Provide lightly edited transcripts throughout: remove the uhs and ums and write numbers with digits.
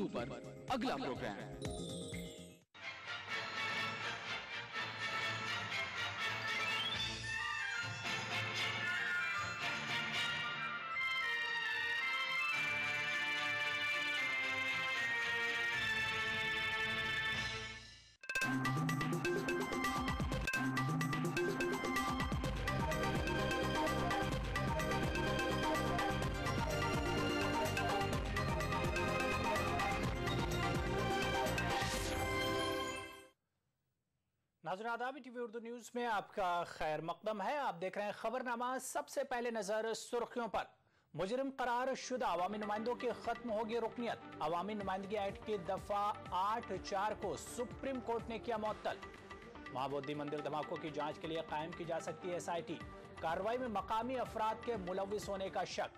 इंदु पर अगला प्रोग्राम। नाज़रीन आदाब, टीवी उर्दू न्यूज में आपका खैर मकदम है। आप देख रहे हैं खबरनामा। सबसे पहले नजर सुर्खियों पर। मुजरिम करार शुदा अवामी नुमाइंदों की खत्म होगी रुकनियत। अवामी नुमाइंदगी एक्ट की दफा 8(4) को सुप्रीम कोर्ट ने किया मुअत्तल। महाबोधि मंदिर धमाकों की जांच के लिए कायम की जा सकती है SIT। कार्रवाई में मकामी अफराद के मुलविस होने का शक।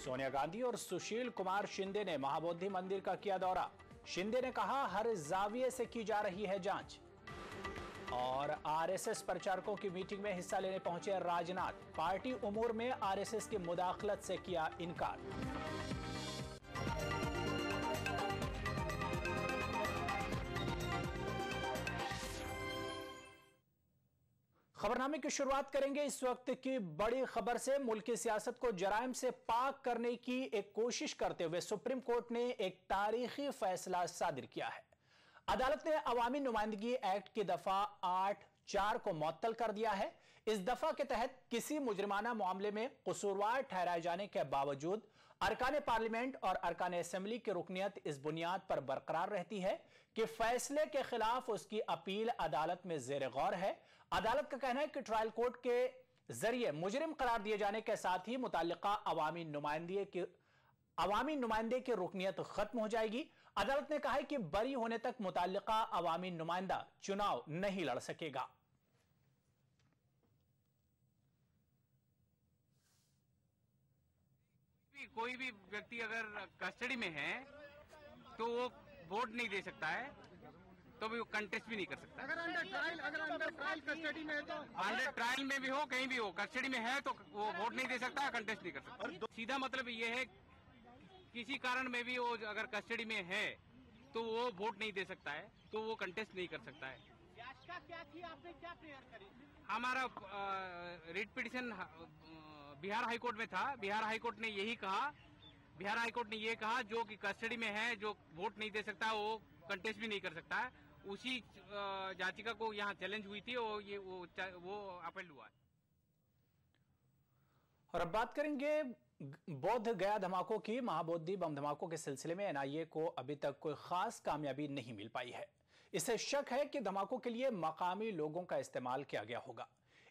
सोनिया गांधी और सुशील कुमार शिंदे ने महाबोधि मंदिर का किया दौरा। शिंदे ने कहा, हर जाविये से की जा रही है जांच। और RSS प्रचारकों की मीटिंग में हिस्सा लेने पहुंचे राजनाथ। पार्टी उमूर में RSS की मुदाखलत से किया इनकार। खबरनामे की शुरुआत करेंगे इस वक्त की बड़ी खबर से। मुल्क की सियासत को जराइम से पाक करने की एक कोशिश करते हुए सुप्रीम कोर्ट ने एक तारीखी फैसला सादिर किया है। अदालत ने अवामी नुमाइंदगी एक्ट की दफा 8(4) को मुअत्तल कर दिया है। इस दफा के तहत किसी मुजरिमाना मामले में कसूरवार ठहराए जाने के बावजूद अरकान पार्लियामेंट और अरकान असेंबली की रुकनियत इस बुनियाद पर बरकरार रहती है कि फैसले के खिलाफ उसकी अपील अदालत में जेर गौर है। अदालत का कहना है कि ट्रायल कोर्ट के जरिए मुजरिम करार दिए जाने के साथ ही मुताल्लिका अवामी नुमाइंदे की रुकनियत खत्म हो जाएगी। अदालत ने कहा है कि बरी होने तक मुताल्लिका अवामी नुमाइंदा चुनाव नहीं लड़ सकेगा। कोई भी व्यक्ति अगर कस्टडी में है तो वो वोट नहीं दे सकता है, तो भी वो कंटेस्ट भी नहीं कर सकता। अगर अंडर ट्रायल कस्टडी में है तो अंडर ट्रायल में भी हो, कहीं भी हो, कस्टडी में है तो वो वोट नहीं दे सकता, कंटेस्ट नहीं कर सकता। सीधा मतलब ये है, किसी कारण में भी वो अगर कस्टडी में है तो वो वोट नहीं दे सकता है, तो वो कंटेस्ट नहीं कर सकता है। याचिका क्या थी, आपने क्या प्रेयर करी? हमारा रिट पिटीशन बिहार हाईकोर्ट में था। बिहार हाईकोर्ट ने यही कहा, बिहार हाईकोर्ट ने ये कहा जो कि कस्टडी में है, जो वोट नहीं दे सकता, वो कंटेस्ट भी नहीं कर सकता है। उसी याचिका को यहाँ चैलेंज हुई थी और वो अपील हुआ है। और अब बात करेंगे बोध गया धमाकों की। महाबोधि बम धमाकों के सिलसिले में NIA को अभी तक कोई खास कामयाबी नहीं मिल पाई है। इसे शक है कि धमाकों के लिए मकामी लोगों का इस्तेमाल किया गया होगा।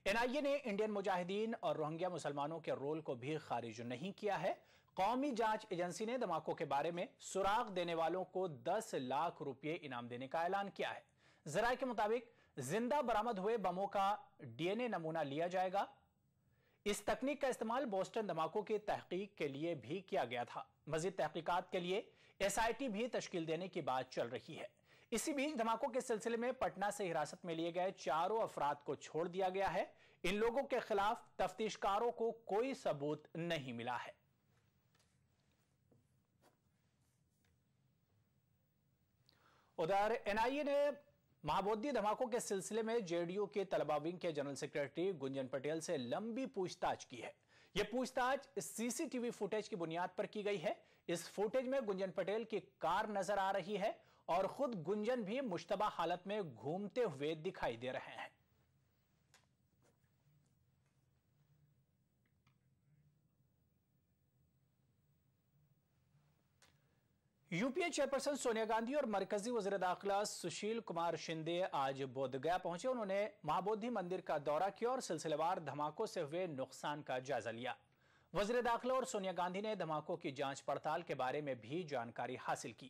NIA ने इंडियन मुजाहिदीन और रोहिंग्या मुसलमानों के रोल को भी खारिज नहीं किया है। कौमी जांच एजेंसी ने धमाकों के बारे में सुराग देने वालों को 10 लाख रुपये इनाम देने का ऐलान किया है। जराये के मुताबिक जिंदा बरामद हुए बमों का DNA नमूना लिया जाएगा। इस तकनीक का इस्तेमाल बोस्टन धमाकों की तहकीक के लिए भी किया गया था। मजीद तहकीकात के लिए SIT भी तश्कील देने की बात चल रही है। इसी बीच धमाकों के सिलसिले में पटना से हिरासत में लिए गए 4 अफराद को छोड़ दिया गया है। इन लोगों के खिलाफ तफ्तीशकारों को कोई सबूत नहीं मिला है। उधर NIA ने महाबोधि धमाकों के सिलसिले में JDU के तलबा विंग के जनरल सेक्रेटरी गुंजन पटेल से लंबी पूछताछ की है। यह पूछताछ CCTV फुटेज की बुनियाद पर की गई है। इस फुटेज में गुंजन पटेल की कार नजर आ रही है और खुद गुंजन भी मुश्तबा हालत में घूमते हुए दिखाई दे रहे हैं। UPA चेयरपर्सन सोनिया गांधी और मरकजी वज़ीर दाखिला सुशील कुमार शिंदे आज बोधगया पहुंचे। उन्होंने महाबोधि मंदिर का दौरा किया और सिलसिलेवार धमाकों से हुए नुकसान का जायजा लिया। वज़ीर दाखिला और सोनिया गांधी ने धमाकों की जांच पड़ताल के बारे में भी जानकारी हासिल की।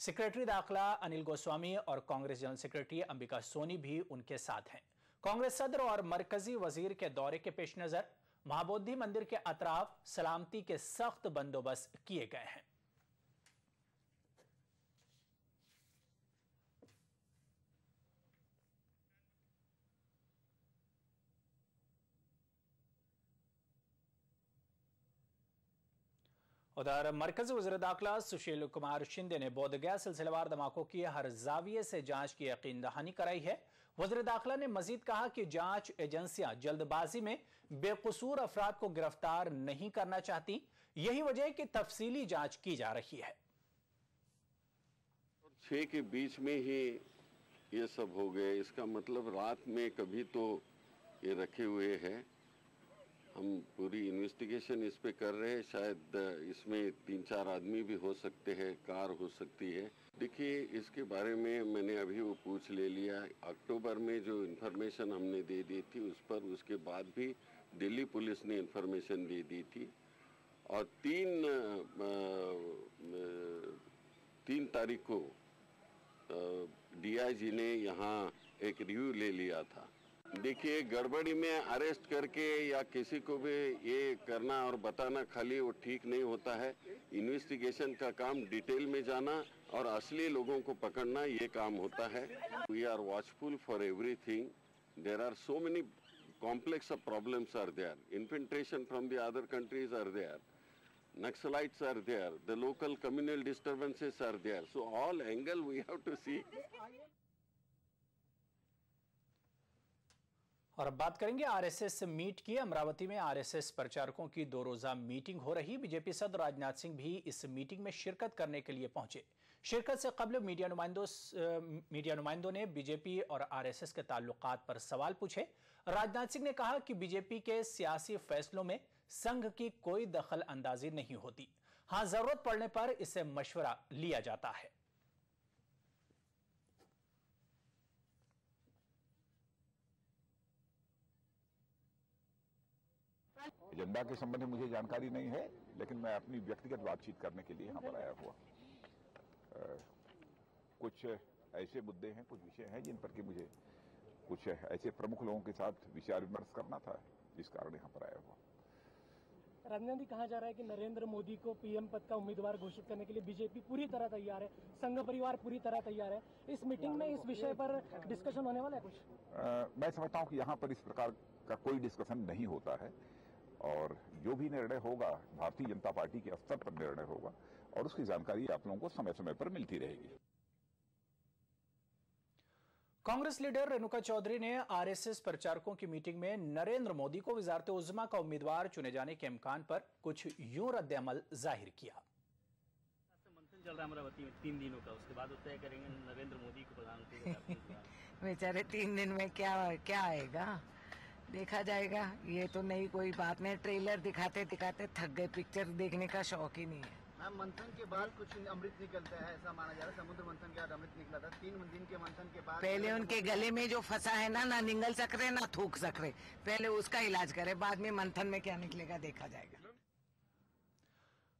सेक्रेटरी दाखिला अनिल गोस्वामी और कांग्रेस जनरल सेक्रेटरी अंबिका सोनी भी उनके साथ हैं। कांग्रेस सदर और मरकजी वजीर के दौरे के पेश नजर महाबोधि मंदिर के अतराफ सलामती के सख्त बंदोबस्त किए गए हैं। उधर मरकजी वज़ीर दाखिला सुशील कुमार शिंदे ने बोधगया सिलसिलेवार धमाकों की हर जाविये से जांच की यकीन दहानी कराई है। वज़ीर दाखिला ने मजीद कहा कि जांच एजेंसियां जल्दबाजी में बेकसूर अफराद को गिरफ्तार नहीं करना चाहती, यही वजह है कि तफसीली जांच की जा रही है। 6 के बीच में ही ये सब हो गए, इसका मतलब रात में कभी तो ये रखे हुए हैं। हम पूरी इन्वेस्टिगेशन इस पे कर रहे हैं। शायद इसमें 3-4 आदमी भी हो सकते हैं, कार हो सकती है। देखिए, इसके बारे में मैंने अभी वो पूछ ले लिया। अक्टूबर में जो इन्फॉर्मेशन हमने दे दी थी उस पर उसके बाद भी दिल्ली पुलिस ने इन्फॉर्मेशन दे दी थी और 3 तारीख को डीआईजी ने यहाँ एक रिव्यू ले लिया था। देखिए, गड़बड़ी में अरेस्ट करके या किसी को भी ये करना और बताना खाली वो ठीक नहीं होता है। इन्वेस्टिगेशन का काम डिटेल में जाना और असली लोगों को पकड़ना ये काम होता है। We are watchful for everything. There are so many complex of problems are there. Infiltration from the other countries are there. Naxalites are there. The local communal disturbances are there. So all angle we have to see. और अब बात करेंगे RSS meet की। अमरावती में RSS प्रचारकों की 2 रोजा meeting हो रही। बीजेपी सदर राजनाथ सिंह भी इस मीटिंग में शिरकत करने के लिए पहुंचे। शिरकत से कबल मीडिया नुमाइंदों ने बीजेपी और आरएसएस के ताल्लुकात पर सवाल पूछे। राजनाथ सिंह ने कहा कि बीजेपी के सियासी फैसलों में संघ की कोई दखल अंदाजी नहीं होती। हां, जरूरत पड़ने पर इससे मशवरा लिया जाता है। एजेंडा के संबंध में मुझे जानकारी नहीं है, लेकिन मैं अपनी व्यक्तिगत बातचीत करने के लिए यहाँ पर आया हुआ। कुछ ऐसे मुद्दे हैं, कुछ विषय हैं जिन पर कि मुझे कुछ ऐसे प्रमुख लोगों के साथ विचार विमर्श करना था, जिस कारण यहाँ पर आया हुआ। राजनाथ जी, कहा जा रहा है कि नरेंद्र मोदी को पीएम पद का उम्मीदवार घोषित करने के लिए बीजेपी पूरी तरह तैयार है, संघ परिवार पूरी तरह तैयार है। इस मीटिंग में इस विषय पर डिस्कशन होने वाला है कुछ? मैं समझता हूँ कि यहाँ पर इस प्रकार का कोई डिस्कशन नहीं होता है और जो भी निर्णय होगा भारतीय जनता पार्टी के स्तर पर निर्णय होगा और उसकी जानकारी आप लोगों को समय समय पर मिलती रहेगी। कांग्रेस लीडर रेणुका चौधरी ने आरएसएस प्रचारकों की मीटिंग में नरेंद्र मोदी को वजारत उज़्मा का उम्मीदवार चुने जाने के इम्कान पर कुछ यूं रद्द-ए-अमल जाहिर किया। मंथन चल रहा है अमरावती में 3 दिनों का, उसके बाद तय करेंगे नरेंद्र मोदी को प्रधानमंत्री। बेचारे 3 दिन में क्या आएगा, देखा जाएगा। ये तो नहीं, कोई बात नहीं। ट्रेलर दिखाते दिखाते थक गए, पिक्चर देखने का शौक ही नहीं है। मंथन के बाद कुछ अमृत निकलता है, ऐसा माना जा रहा है। समुद्र मंथन के बाद अमृत निकला था। 3 दिन के मंथन के बाद पहले उनके गले में जो फंसा है ना निगल सकरे ना थूक सकरे, पहले उसका इलाज करे, बाद में मंथन में क्या निकलेगा देखा जाएगा।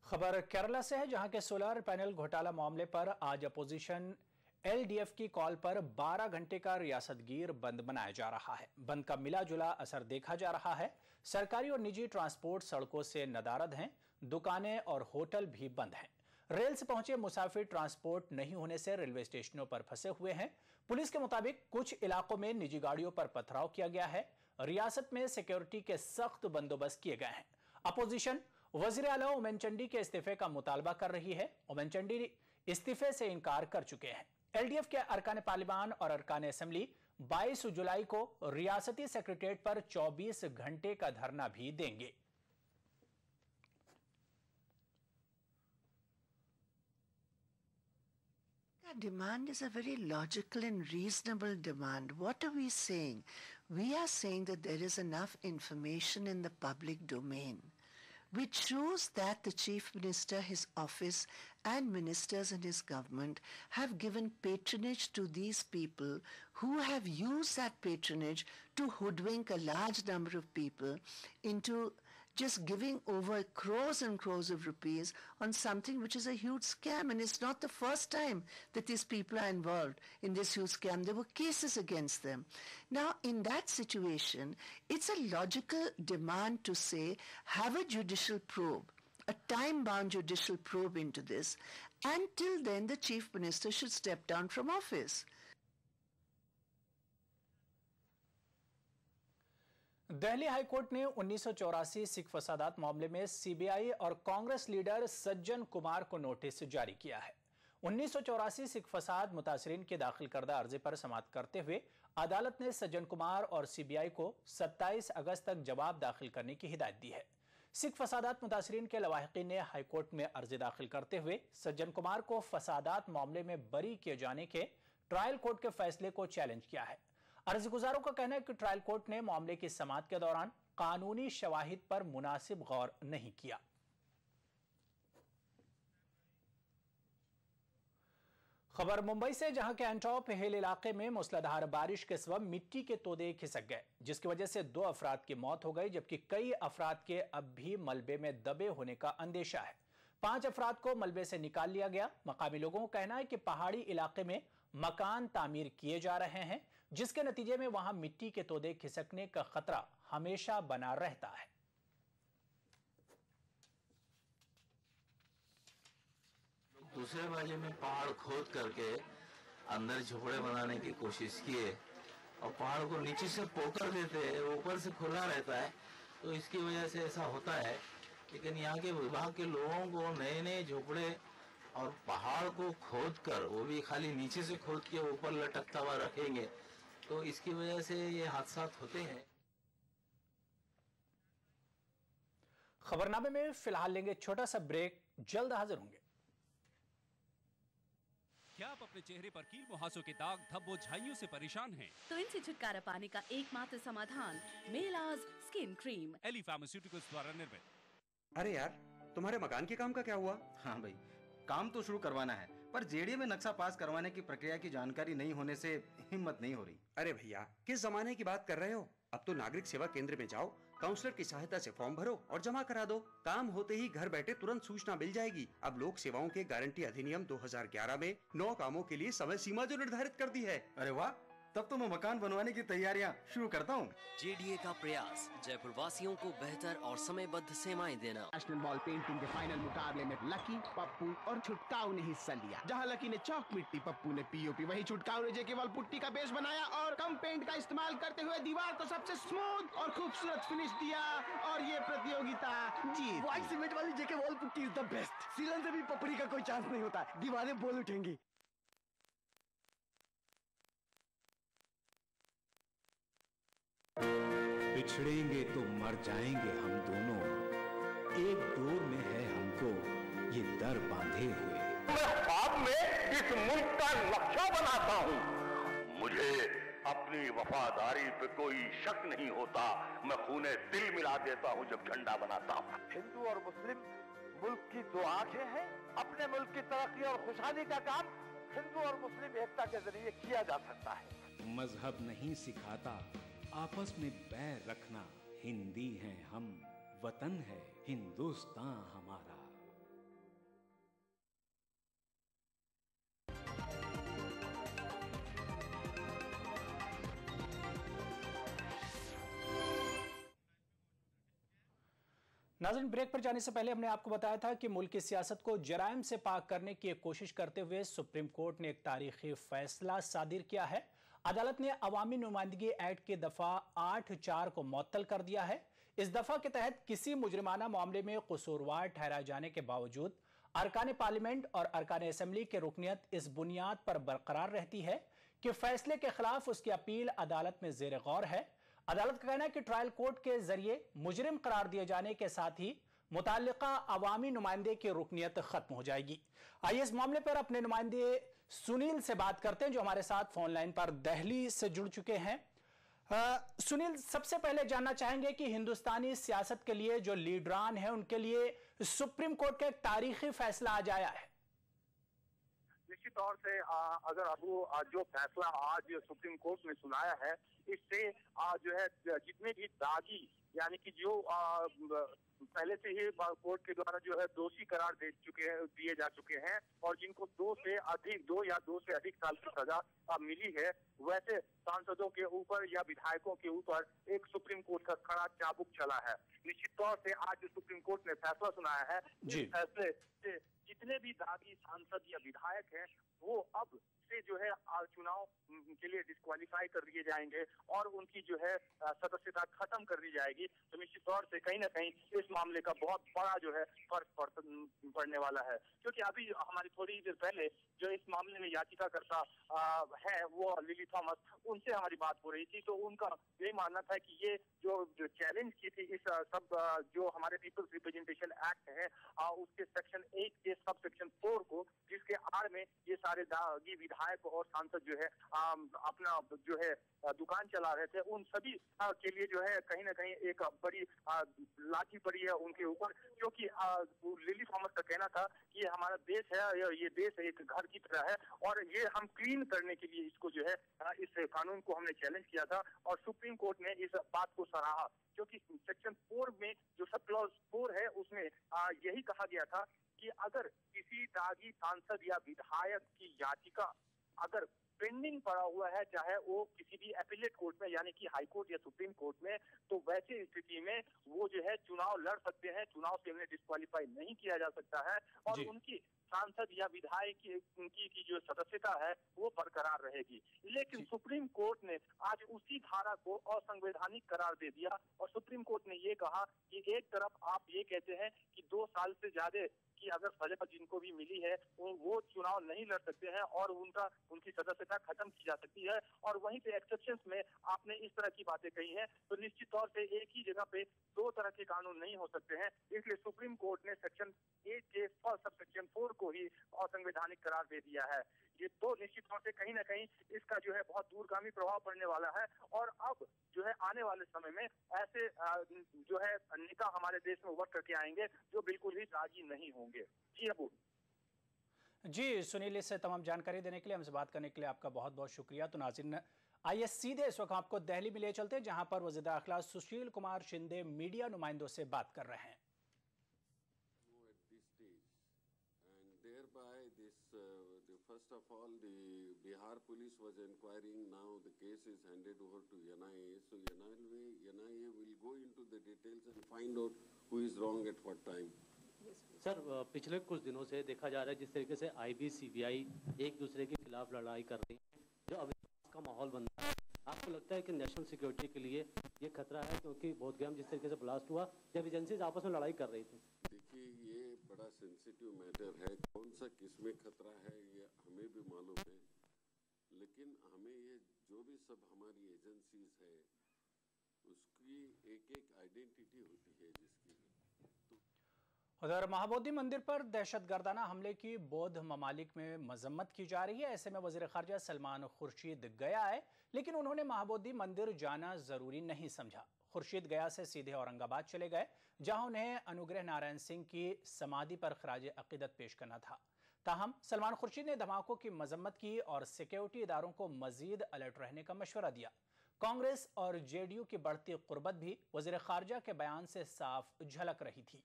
खबर केरला से है, जहां के सोलर पैनल घोटाला मामले पर आज अपोजिशन एलडीएफ की कॉल पर 12 घंटे का रियासतगीर बंद बनाया जा रहा है। बंद का मिला जुला असर देखा जा रहा है। सरकारी और निजी ट्रांसपोर्ट सड़कों से नदारद हैं, दुकानें और होटल भी बंद हैं। रेल से पहुंचे मुसाफिर ट्रांसपोर्ट नहीं होने से रेलवे स्टेशनों पर फंसे हुए हैं। पुलिस के मुताबिक कुछ इलाकों में निजी गाड़ियों पर पथराव किया गया है। रियासत में सिक्योरिटी के सख्त बंदोबस्त किए गए हैं। अपोजिशन वजीर आला ओमन चांडी के इस्तीफे का मुतालबा कर रही है। ओमन चांडी इस्तीफे से इनकार कर चुके हैं। एलडीएफ के अरकान पार्लिमान और अरकान असेंबली 22 जुलाई को रियासती सेक्रेटेरिएट पर 24 घंटे का धरना भी देंगे। Demand is a very logical and reasonable demand. What are we saying? We are saying that there is enough information in the public domain which shows that the Chief Minister, his office and ministers in his government have given patronage to these people who have used that patronage to hoodwink a large number of people into just giving over crores and crores of rupees on something which is a huge scam. And it's not the first time that these people are involved in this huge scam. There were cases against them. Now, in that situation, it's a logical demand to say, have a judicial probe, a time-bound judicial probe into this. Until then, the Chief Minister should step down from office. Delhi high court ने 1984 सिख फसादात मामले में CBI और Congress leader Sajjan Kumar को notice जारी किया है। 1984 सिख फसाद मुतासरीन के दाखिल करदा अर्जी पर समाअत करते हुए अदालत ने सज्जन कुमार और सीबीआई को 27 अगस्त तक जवाब दाखिल करने की हिदायत दी है। सिख फसादात मुतासरीन के लवाहिकीन ने हाईकोर्ट में अर्जी दाखिल करते हुए सज्जन कुमार को फसादात मामले में बरी किए जाने के ट्रायल कोर्ट के फैसले को चैलेंज किया है। अर्जीगुजारों का कहना है कि ट्रायल कोर्ट ने मामले की समाअत के दौरान कानूनी शवाहिद पर मुनासिब गौर नहीं किया। खबर मुंबई से, जहां के एंटॉप हिल इलाके में मूसलाधार बारिश के सबब मिट्टी के तोदे खिसक गए, जिसकी वजह से 2 अफराद की मौत हो गई, जबकि कई अफराद के अब भी मलबे में दबे होने का अंदेशा है। 5 अफराद को मलबे से निकाल लिया गया। मकामी लोगों का कहना है कि पहाड़ी इलाके में मकान तामीर किए जा रहे हैं, जिसके नतीजे में वहां मिट्टी के तोदे खिसकने का खतरा हमेशा बना रहता है। दूसरे बाजू में पहाड़ खोद करके अंदर झोपड़े बनाने की कोशिश किए और पहाड़ को नीचे से पोकर देते हैं, ऊपर से खुला रहता है, तो इसकी वजह से ऐसा होता है। लेकिन यहाँ के विभाग के लोगों को नए नए झोपड़े और पहाड़ को खोद कर, वो भी खाली नीचे से खोद के ऊपर लटकता हुआ रखेंगे, तो इसकी वजह से ये हादसा होते हैं। खबरनामे में फिलहाल लेंगे छोटा सा ब्रेक, जल्द हाजिर होंगे। क्या आप अपने चेहरे पर कील मुहासों के दाग, धब्बों, झाइयों से परेशान हैं? तो इनसे छुटकारा पाने का एकमात्र समाधान मेलाज स्किन क्रीम, एली फार्मास्यूटिकल्स द्वारा निर्मित। अरे यार, तुम्हारे मकान के काम का क्या हुआ? हाँ भाई, काम तो शुरू करवाना है, पर जेडीए में नक्शा पास करवाने की प्रक्रिया की जानकारी नहीं होने से हिम्मत नहीं हो रही। अरे भैया, किस जमाने की बात कर रहे हो? अब तो नागरिक सेवा केंद्र में जाओ, काउंसलर की सहायता से फॉर्म भरो और जमा करा दो। काम होते ही घर बैठे तुरंत सूचना मिल जाएगी। अब लोक सेवाओं के गारंटी अधिनियम 2011 में 9 कामों के लिए समय सीमा जो निर्धारित कर दी है। अरे वाह, तब तो मैं मकान बनवाने की तैयारियां शुरू करता हूँ। जेडीए का प्रयास जयपुर वासियों को बेहतर और समयबद्ध सेवाएं देना। नेशनल बॉल पेंटिंग के फाइनल मुकाबले में लकी, पप्पू और छुटकाऊ ने हिस्सा लिया। जहां लकी ने चौक मिट्टी, पप्पू ने पीओपी, वहीं छुटकाऊ ने केवल पुट्टी का बेस बनाया और कम पेंट का इस्तेमाल करते हुए दीवार को सबसे स्मूथ और खूबसूरत फिनिश दिया और ये प्रतियोगिता जीत। व्हाइट सीमेंट वाली JK wall putty is the best. सीलन से भी पपड़ी का कोई चांस नहीं होता, दीवारें बोल उठेंगी। बिछड़ेंगे तो मर जाएंगे हम दोनों, एक डोर में है हमको ये दर बांधे हुए। मैं ख्वाब में इस मुल्क का नक्शा बनाता हूँ। मुझे अपनी वफादारी पे कोई शक नहीं होता। मैं खूने दिल मिला देता हूँ जब झंडा बनाता हूँ। हिंदू और मुस्लिम मुल्क की 2 आंखें हैं। अपने मुल्क की तरक्की और खुशहाली का काम हिंदू और मुस्लिम एकता के जरिए किया जा सकता है। मजहब नहीं सिखाता आपस में बैर रखना। हिंदी हैं हम, वतन है हिंदुस्तान हमारा। नाज़रीन, ब्रेक पर जाने से पहले हमने आपको बताया था कि मुल्क की सियासत को जराइम से पाक करने की एक कोशिश करते हुए सुप्रीम कोर्ट ने एक तारीखी फैसला सादिर किया है। अदालत ने अवामी नुमाइंदगी एक्ट के दफा 8(4) को मुअत्तल कर दिया है। इस दफा के तहत किसी मुजरिमाना मामले में कसूरवार ठहराए जाने के बावजूद अरकान पार्लियामेंट और अरकान असेंबली की रुकनियत इस बुनियाद पर बरकरार रहती है कि फैसले के खिलाफ उसकी अपील अदालत में जेर गौर है। अदालत का कहना है कि ट्रायल कोर्ट के जरिए मुजरिम करार दिए जाने के साथ ही मुताल्लिका अवामी नुमाइंदे की रुकनियत खत्म हो जाएगी। आइए इस मामले पर अपने नुमाइंदे सुनील से बात करते हैं, जो हमारे साथ फोन लाइन पर दिल्ली से जुड़ चुके हैं। सुनील, सबसे पहले जानना चाहेंगे कि हिंदुस्तानी सियासत के लिए जो लीडरान हैं उनके लिए सुप्रीम कोर्ट का एक तारीखी फैसला आज आया है। निश्चित तौर से अगर अब जो फैसला आज सुप्रीम कोर्ट ने सुनाया है, इससे जो है जितने भी दागी यानी कि जो पहले से ही कोर्ट के द्वारा जो है दोषी करार दिए जा चुके हैं और जिनको 2 से अधिक साल की सजा मिली है, वैसे सांसदों के ऊपर या विधायकों के ऊपर एक सुप्रीम कोर्ट का खड़ा चाबुक चला है। निश्चित तौर से आज सुप्रीम कोर्ट ने फैसला सुनाया है। इस फैसले से जितने भी दागी सांसद या विधायक हैं वो अब से जो है चुनाव के लिए डिस्क्वालीफाई कर दिए जाएंगे और उनकी जो है सदस्यता खत्म कर दी जाएगी। तो निश्चित तौर से कहीं ना कहीं इस मामले का बहुत बड़ा जो है फर्क पड़ने वाला है, क्योंकि अभी हमारी थोड़ी देर पहले जो इस मामले में याचिकाकर्ता है वो लिली थॉमस, उनसे हमारी बात हो रही थी। तो उनका यही मानना था कि ये जो चैलेंज की थी इस सब जो हमारे पीपल्स रिप्रेजेंटेशन एक्ट है उसके सेक्शन 8 के सब सेक्शन 4 को, जिसके आड़ में ये सारे दागी विधायक और सांसद जो है अपना जो है दुकान चला रहे थे, उन सभी के लिए जो है कहीं ना कहीं एक बड़ी लाठी पड़ी है उनके ऊपर, क्योंकि लिली थॉमस का कहना था कि हमारा देश है, ये देश एक घर की तरह है और ये हम क्लीन करने के लिए इसको जो है इस कानून को हमने चैलेंज किया था और सुप्रीम कोर्ट ने इस बात को सराहा, क्योंकि सेक्शन 4 में जो सब क्लॉज 4 है उसमें यही कहा गया था कि अगर किसी दागी सांसद या विधायक की याचिका अगर पेंडिंग पड़ा हुआ है, चाहे वो किसी भी एपीलेट कोर्ट में यानी कि हाई कोर्ट या सुप्रीम कोर्ट में, तो वैसी स्थिति में वो जो है चुनाव लड़ सकते हैं, चुनाव से उन्हें डिस्क्वालीफाई नहीं किया जा सकता है और उनकी सांसद या विधायक की जो सदस्यता है वो बरकरार रहेगी। लेकिन सुप्रीम कोर्ट ने आज उसी धारा को असंवैधानिक करार दे दिया और सुप्रीम कोर्ट ने ये कहा कि एक तरफ आप ये कहते हैं कि 2 साल से ज्यादा की अगर सजा जिनको भी मिली है वो चुनाव नहीं लड़ सकते हैं और उनकी सदस्यता खत्म की जा सकती है, और वहीं पे एक्सेप्शंस में आपने इस तरह की बातें कही हैं, तो निश्चित तौर से एक ही जगह पे 2 तरह के कानून नहीं हो सकते हैं। इसलिए सुप्रीम कोर्ट ने सेक्शन 8 के सब सेक्शन 4 को ही असंवैधानिक करार दे दिया है। ये तो निश्चित तौर से कहीं ना कहीं इसका जो है बहुत दूरगामी प्रभाव पड़ने वाला है और अब जो है आने वाले समय में ऐसे जो है नेता हमारे देश में उभर करके आएंगे जो बिल्कुल ही राजी नहीं होंगे। जी अबू। जी सुनील, इस तमाम जानकारी देने के लिए, हमसे बात करने के लिए आपका बहुत बहुत शुक्रिया। तो नाज़रीन, आइए सीधे इस वक्त आपको दिल्ली में ले चलते हैं जहां पर वज़ीर दाखिला सुशील कुमार शिंदे मीडिया नुमाइंदों से बात कर रहे हैं। First of all, the Bihar police was inquiring. Now the case is handed over to NIA. So NIA will go into the details and find out who is wrong at what time. Sir, पिछले कुछ दिनों से देखा जा रहा है जिस तरीके से IB CBI एक दूसरे के खिलाफ लड़ाई कर रही है, जो अविश्वास का माहौल बन रहा है, आपको लगता है कि नेशनल सिक्योरिटी के लिए ये खतरा है? क्योंकि बोधगया में जिस तरीके से ब्लास्ट हुआ जब एजेंसीज आपस में लड़ाई कर रही थी। देखिए, ये बड़ा सेंसिटिव मैटर है, कौन सा किसमें खतरा है ये हमें भी मालूम है, लेकिन हमें ये जो भी सब हमारी एजेंसीज है उसकी एक आइडेंटिटी होती है जिसकी। उधर महाबोधि मंदिर पर दहशतगर्दाना हमले की बौद्ध ममालिक में मजम्मत की जा रही है। ऐसे में वजीर खारजा सलमान खुर्शीद गया है, लेकिन उन्होंने महाबोधि मंदिर जाना जरूरी नहीं समझा। खुर्शीद गया से सीधे औरंगाबाद चले गए, जहां उन्हें अनुग्रह नारायण सिंह की समाधि पर खराज अकीदत पेश करना था। ताहम सलमान खुर्शीद ने धमाकों की मजम्मत की और सिक्योरिटी इदारों को मजीद अलर्ट रहने का मशवरा दिया। कांग्रेस और JDU की बढ़ती कुर्बत भी वजीर खारजा के बयान से साफ झलक रही थी।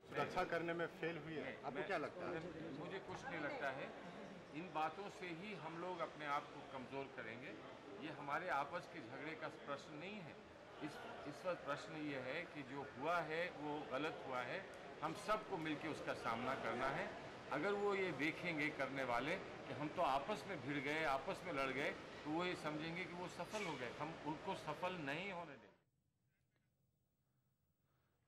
सुरक्षा करने में फेल हुई है, आपको क्या लगता है? मुझे कुछ नहीं लगता है। इन बातों से ही हम लोग अपने आप को कमज़ोर करेंगे। ये हमारे आपस के झगड़े का प्रश्न नहीं है। इस वक्त प्रश्न ये है कि जो हुआ है वो गलत हुआ है, हम सबको मिलके उसका सामना करना है। अगर वो ये देखेंगे करने वाले कि हम तो आपस में भिड़ गए, आपस में लड़ गए, तो वो ये समझेंगे कि वो सफल हो गए। हम उनको सफल नहीं होने देंगे।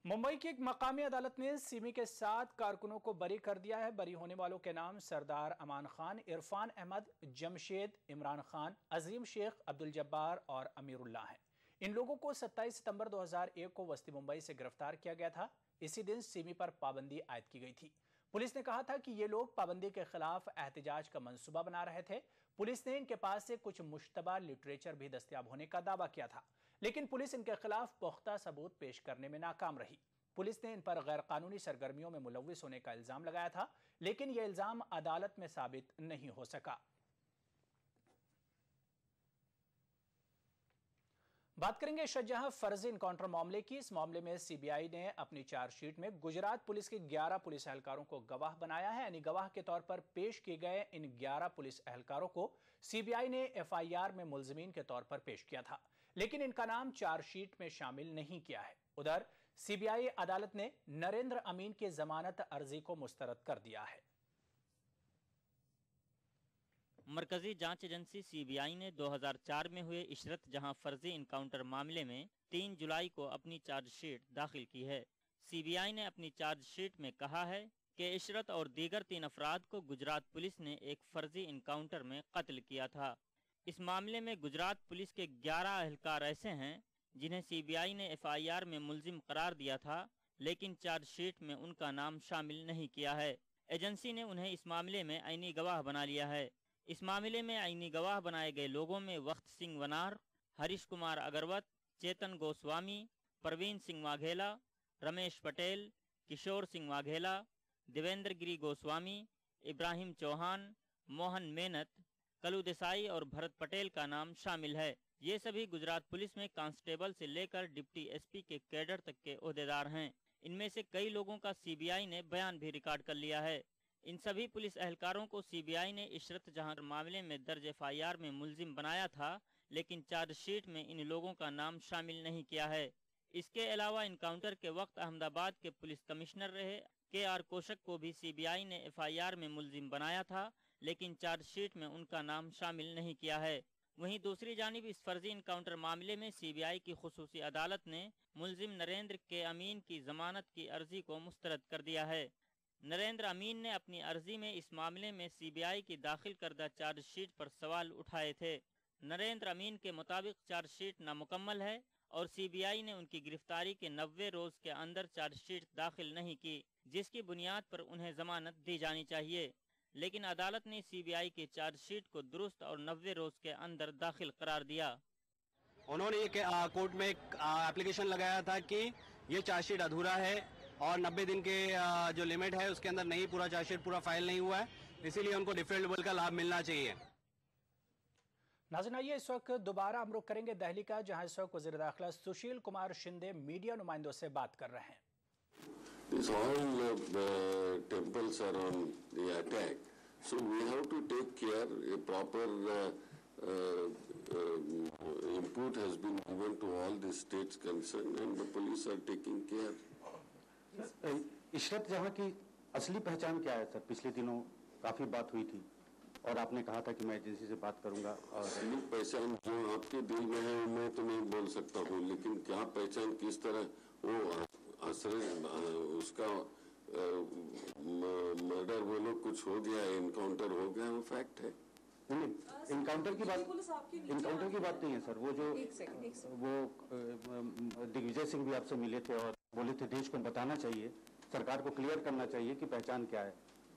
मुंबई की एक मकामी अदालत ने सिमी के 7 कारकुनों को बरी कर दिया है। बरी होने वालों के नाम सरदार अमान खान, इरफान अहमद, जमशेद, इमरान खान, अजीम शेख, अब्दुल जब्बार और अमीरुल्लाह हैं। इन लोगों को 27 सितंबर 2001 को वस्ती मुंबई से गिरफ्तार किया गया था। इसी दिन सिमी पर पाबंदी आयद की गई थी। पुलिस ने कहा था कि ये लोग पाबंदी के खिलाफ एहतजाज का मंसूबा बना रहे थे। पुलिस ने इनके पास से कुछ मुश्तबा लिटरेचर भी दस्तयाब होने का दावा किया था, लेकिन पुलिस इनके खिलाफ पुख्ता सबूत पेश करने में नाकाम रही। पुलिस ने इन पर गैर कानूनी सरगर्मियों में मुलव्विस होने का इल्जाम लगाया था, लेकिन यह इल्जाम अदालत में साबित नहीं हो सका। बात करेंगे शाहजहां फर्जी इनकाउंटर मामले की। इस मामले में सीबीआई ने अपनी चार्जशीट में गुजरात पुलिस के 11 पुलिस एहलकारों को गवाह बनाया है। यानी गवाह के तौर पर पेश किए गए इन 11 पुलिस एहलकारों को सीबीआई ने FIR में मुलजिमीन के तौर पर पेश किया था, लेकिन इनका नाम चार्जशीट में शामिल नहीं किया है। उधर सीबीआई अदालत ने नरेंद्र अमीन की जमानत अर्जी को मुस्तरद कर दिया है। मरकजी जांच एजेंसी सीबीआई ने 2004 में हुए इशरत जहां फर्जी इनकाउंटर मामले में 3 जुलाई को अपनी चार्जशीट दाखिल की है। सीबीआई ने अपनी चार्जशीट में कहा है कि इशरत और दीगर 3 अफराद को गुजरात पुलिस ने एक फर्जी इनकाउंटर में कत्ल किया था। इस मामले में गुजरात पुलिस के 11 एहलकार ऐसे हैं जिन्हें सीबीआई ने एफआईआर में मुल्जिम करार दिया था, लेकिन चार्जशीट में उनका नाम शामिल नहीं किया है। एजेंसी ने उन्हें इस मामले में आईनी गवाह बना लिया है। इस मामले में आईनी गवाह बनाए गए लोगों में वक्त सिंह वनार, हरीश कुमार अग्रवत, चेतन गोस्वामी, प्रवीण सिंह वाघेला, रमेश पटेल, किशोर सिंह वाघेला, देवेंद्र गिरी गोस्वामी, इब्राहिम चौहान, मोहन मेहनत, कलू देसाई और भरत पटेल का नाम शामिल है। ये सभी गुजरात पुलिस में कांस्टेबल से लेकर डिप्टी एसपी के कैडर तक के ओहदेदार हैं। इनमें से कई लोगों का सीबीआई ने बयान भी रिकॉर्ड कर लिया है। इन सभी पुलिस एहलकारों को सीबीआई ने इशरत जहां मामले में दर्ज एफआईआर में मुल्जिम बनाया था, लेकिन चार्जशीट में इन लोगों का नाम शामिल नहीं किया है। इसके अलावा इनकाउंटर के वक्त अहमदाबाद के पुलिस कमिश्नर रहे KR कोशक को भी सीबीआई ने एफआईआर में मुल्जिम बनाया था, लेकिन चार्जशीट में उनका नाम शामिल नहीं किया है। वहीं दूसरी जानिब इस फर्जी इनकाउंटर मामले में सीबीआई की खुसूसी अदालत ने मुल्जिम नरेंद्र के अमीन की जमानत की अर्जी को मुस्तरद कर दिया है। नरेंद्र अमीन ने अपनी अर्जी में इस मामले में सीबीआई की दाखिल करदा चार्जशीट पर सवाल उठाए थे। नरेंद्र अमीन के मुताबिक चार्जशीट नामुकम्मल है और सीबीआई ने उनकी गिरफ्तारी के 90 रोज के अंदर चार्जशीट दाखिल नहीं की, जिसकी बुनियाद पर उन्हें जमानत दी जानी चाहिए। लेकिन अदालत ने सीबीआई की चार्जशीट को दुरुस्त और 90 रोज के अंदर दाखिल करार दिया। उन्होंने ये कोर्ट में एक एप्लीकेशन लगाया था कि ये चार्जशीट अधूरा है और 90 दिन के जो लिमिट है उसके अंदर नहीं पूरा चार्जशीट पूरा फाइल नहीं हुआ है, इसीलिए उनको डिफरेंट का लाभ मिलना चाहिए। नाज़रीन, आइए इस वक्त दोबारा हम रुख करेंगे दिल्ली का, जहां इस वक्त वज़ीर दाखिला सुशील कुमार शिंदे मीडिया नुमाइंदों से बात कर रहे हैं। These all temples are on the attack, so we have to take care. A proper input has been given to all the states concerned, and the police are taking care. Ishrat जहां की असली पहचान क्या है सर? पिछले दिनों काफी बात हुई थी और आपने कहा था कि मैं एजेंसी से बात करूंगा। और असली पहचान जो आपके दिल में है मैं तो नहीं बोल सकता हूँ, लेकिन क्या पहचान किस तरह वो उसका मर्डर बोलो कुछ हो गया, एनकाउंटर हो गया, वो फैक्ट है। नहीं, इनकाउंटर की बात नहीं है सर। वो जो वो दिग्विजय सिंह भी आपसे मिले थे और बोले थे देश को बताना चाहिए, सरकार को क्लियर करना चाहिए कि पहचान क्या है।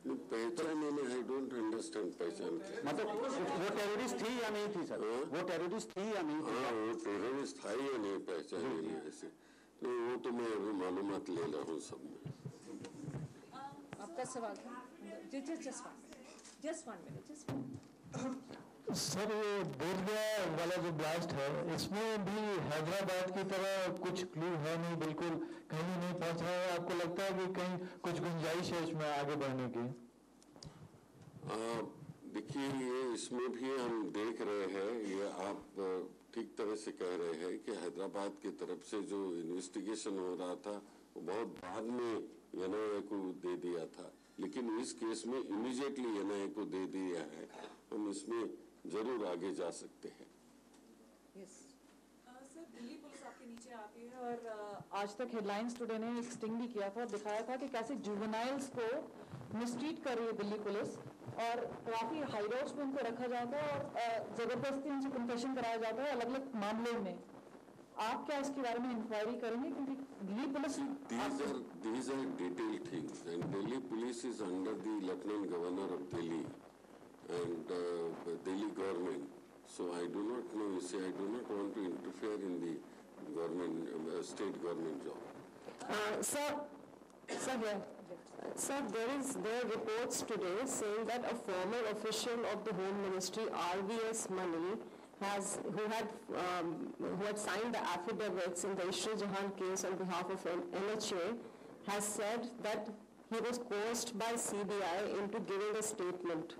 पहचान आई डोंट अंडरस्टैंड पहचान क्या, मतलब वो टेररिस्ट थी या नहीं थी सर? वो टेररिस्ट थी या नहीं थी? हाँ, वो टेररिस्ट था या नहीं पहचान ऐसे, तो वो तो मैं अभी मालूमात ले रहा हूँ सब में। आपका सवाल था? Just one minute. सर, ये बोधगया वाला जो ब्लास्ट है, इसमें भी हैदराबाद की तरह कुछ क्लू है नहीं, बिल्कुल कहीं नहीं पहुंच रहा है। आपको लगता है कि कहीं कुछ गुंजाइश है इसमें आगे बढ़ने की? देखिए, ये इसमें भी हम देख रहे हैं, ये आप ठीक तरह से कह रहे हैं कि हैदराबाद की तरफ से जो इन्वेस्टिगेशन हो रहा था वो बहुत बाद में एनआईए को दे दिया था, लेकिन इस केस में इमीडिएटली एनआईए को दे दिया है। हम इसमें जरूर आगे जा सकते हैं। सर, दिल्ली पुलिस आपके नीचे आती है और आज तक हेडलाइंस टुडे ने एक स्टिंग भी किया था और दिखाया था कि कैसे जुवेनाइल्स को मिसट्रीट कर रही है दिल्ली पुलिस और काफी हाईरोड्स पे उनको रखा जाता है और जबरदस्ती उनसे कन्फेशन कराया जाता है अलग अलग मामलों में। आप क्या इसके बारे में इंक्वायरी करेंगे? क्योंकि Delhi police these are detailed things, and Delhi police is under the Lieutenant Governor of Delhi and Delhi government. So I do not know. You see, I do not want to interfere in the government, state government job. Sir, there are reports today saying that a former official of the Home Ministry, RVS Mani, who had signed the affidavits in the Ishra Jahan case on behalf of NHA, has said that he was coerced by CBI into giving a statement.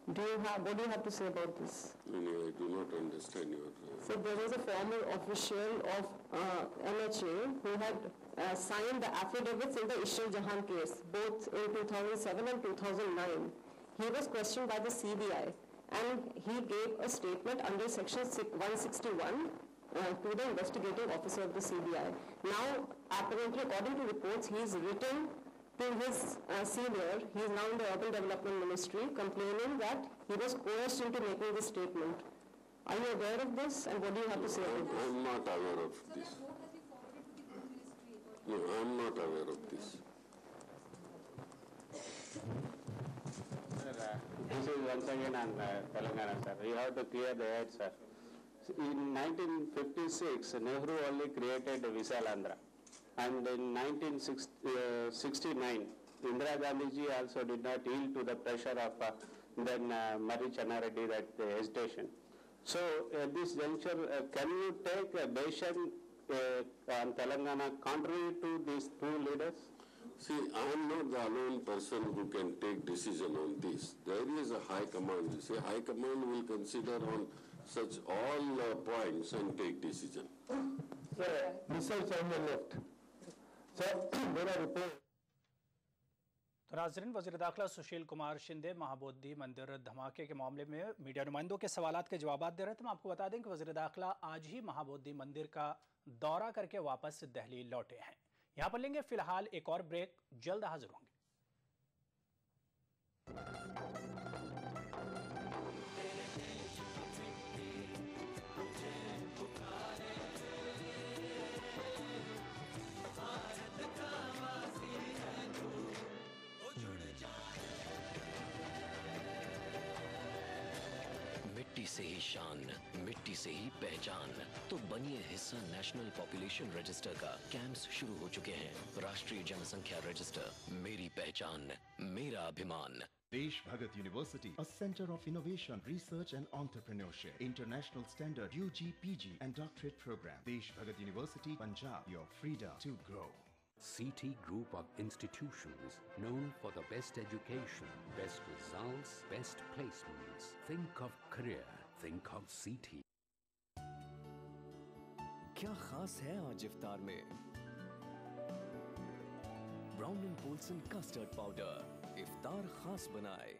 What do you have to say about this? No, I do not understand your... So there was a former official of MHA who had signed the affidavits in the Ishaq Jahan case, both in 2007 and 2009. He was questioned by the CBI and he gave a statement under section 161 to the investigating officer of the CBI. Now, apparently, according to reports, he is written to his senior, he is now in the Urban Development Ministry, complaining that he was coerced into making this statement. Are you aware of this, and what do you have to say about this? I'm not aware of this. No, I'm not aware of this. Sir, this is once again on Telangana, sir. You have to clear the head, sir. In 1956, Nehru only created Visalandhra. And in 1969, Indira Gandhi ji also did not yield to the pressure of then Murray Channareddy, that hesitation. So at this juncture, can you take a decision on Telangana contrary to these two leaders? See, I am not the alone person who can take decision on this. There is a high command. You see, high command will consider on such all points and take decision. Sir, research on the left. Sir, मेरा report तो नाज़रीन, वज़ीर दाखिला सुशील कुमार शिंदे महाबोधि मंदिर धमाके के मामले में मीडिया नुमाइंदों के सवालात के जवाब दे रहे थे। हम आपको बता दें कि वज़ीर दाखिला आज ही महाबोधि मंदिर का दौरा करके वापस दिल्ली लौटे हैं। यहाँ पर लेंगे फिलहाल एक और ब्रेक, जल्द हाजिर होंगे। मिट्टी से ही शान, मिट्टी से ही पहचान। तो बनिए हिस्सा नेशनल पॉपुलेशन रजिस्टर का। कैंप्स शुरू हो चुके हैं। राष्ट्रीय जनसंख्या रजिस्टर, मेरी पहचान, मेरा अभिमान। Desh Bhagat University, a center of innovation, research and entrepreneurship. International standard UG, PG and doctorate program. Desh Bhagat University, Punjab, your freedom to grow. CT Group of institutions known for the best education, best results, best placements. Think of career, think of CT. क्या खास है आज इफ्तार में? Brown and Polson custard powder इफ्तार खास बनाए।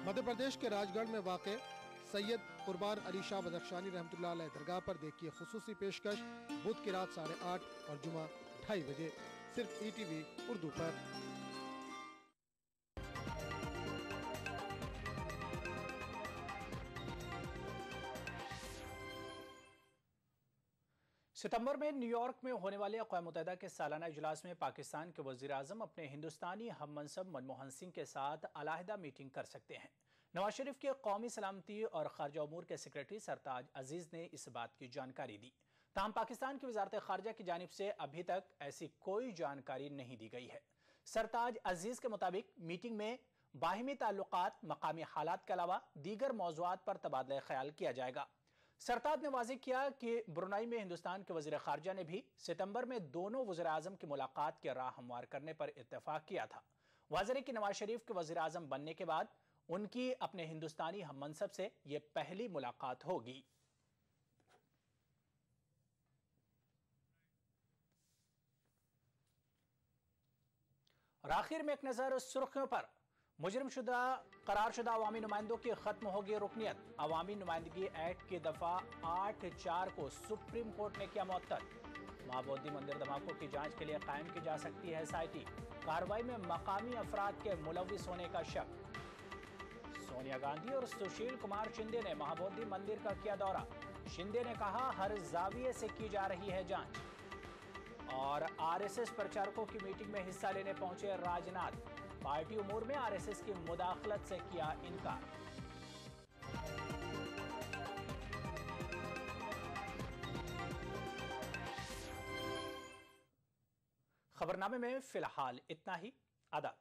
मध्य प्रदेश के राजगढ़ में वाक़े सैयद कुर्बान अली शाह बदख्शानी रहमतुल्लाह अलैह दरगाह पर देखिए खुसूसी पेशकश बुध की रात 8:30 और जुमा 2:30 बजे, सिर्फ ETV उर्दू पर। सितंबर में न्यूयॉर्क में होने वाले अक़वाम मुत्तहिदा के सालाना इजलास में पाकिस्तान के वज़ीर आज़म अपने हिंदुस्तानी हम मनसब मनमोहन सिंह के साथ अलहदा मीटिंग कर सकते हैं। नवाज शरीफ के कौमी सलामती और खारजा उमूर के सेक्रेटरी सरताज अजीज़ ने इस बात की जानकारी दी। ताहम पाकिस्तान की वज़ारत खारजा की जानिब से अभी तक ऐसी कोई जानकारी नहीं दी गई है। सरताज अजीज़ के मुताबिक मीटिंग में बाहिमी ताल्लुकात, मकामी हालात के अलावा दीगर मौज़ूआत पर तबादला ख्याल किया जाएगा। सरताज ने वाज़ेह किया कि ब्रुनाई में हिंदुस्तान के वज़ीर खारजा ने भी सितंबर में दोनों वज़ीर आज़म की मुलाकात के राह हमवार करने पर इत्तेफाक किया था। वाज़ेह कि नवाज शरीफ के वज़ीर आज़म बनने के बाद उनकी अपने हिंदुस्तानी हम मनसब से ये पहली मुलाकात होगी। और आखिर में एक नजर सुर्खियों पर। मुजरिमशुदा करारशुदा अवामी नुमाइंदों की खत्म होगी रुकनियत। अवामी नुमाइंदगी एक्ट की दफा 8(4) को सुप्रीम कोर्ट ने किया मुअत्तल। महाबोधि मंदिर धमाकों की जांच के लिए कायम की जा सकती है SIT। कार्रवाई में मकामी अफराद के मुलविस होने का शक। सोनिया गांधी और सुशील कुमार शिंदे ने महाबोधि मंदिर का किया दौरा। शिंदे ने कहा हर जाविये से की जा रही है जांच। और RSS प्रचारकों की मीटिंग में हिस्सा लेने पहुंचे राजनाथ। पार्टी उमूर में RSS की मुदाखलत से किया इनकार। खबरनामे में फिलहाल इतना ही। आदाब।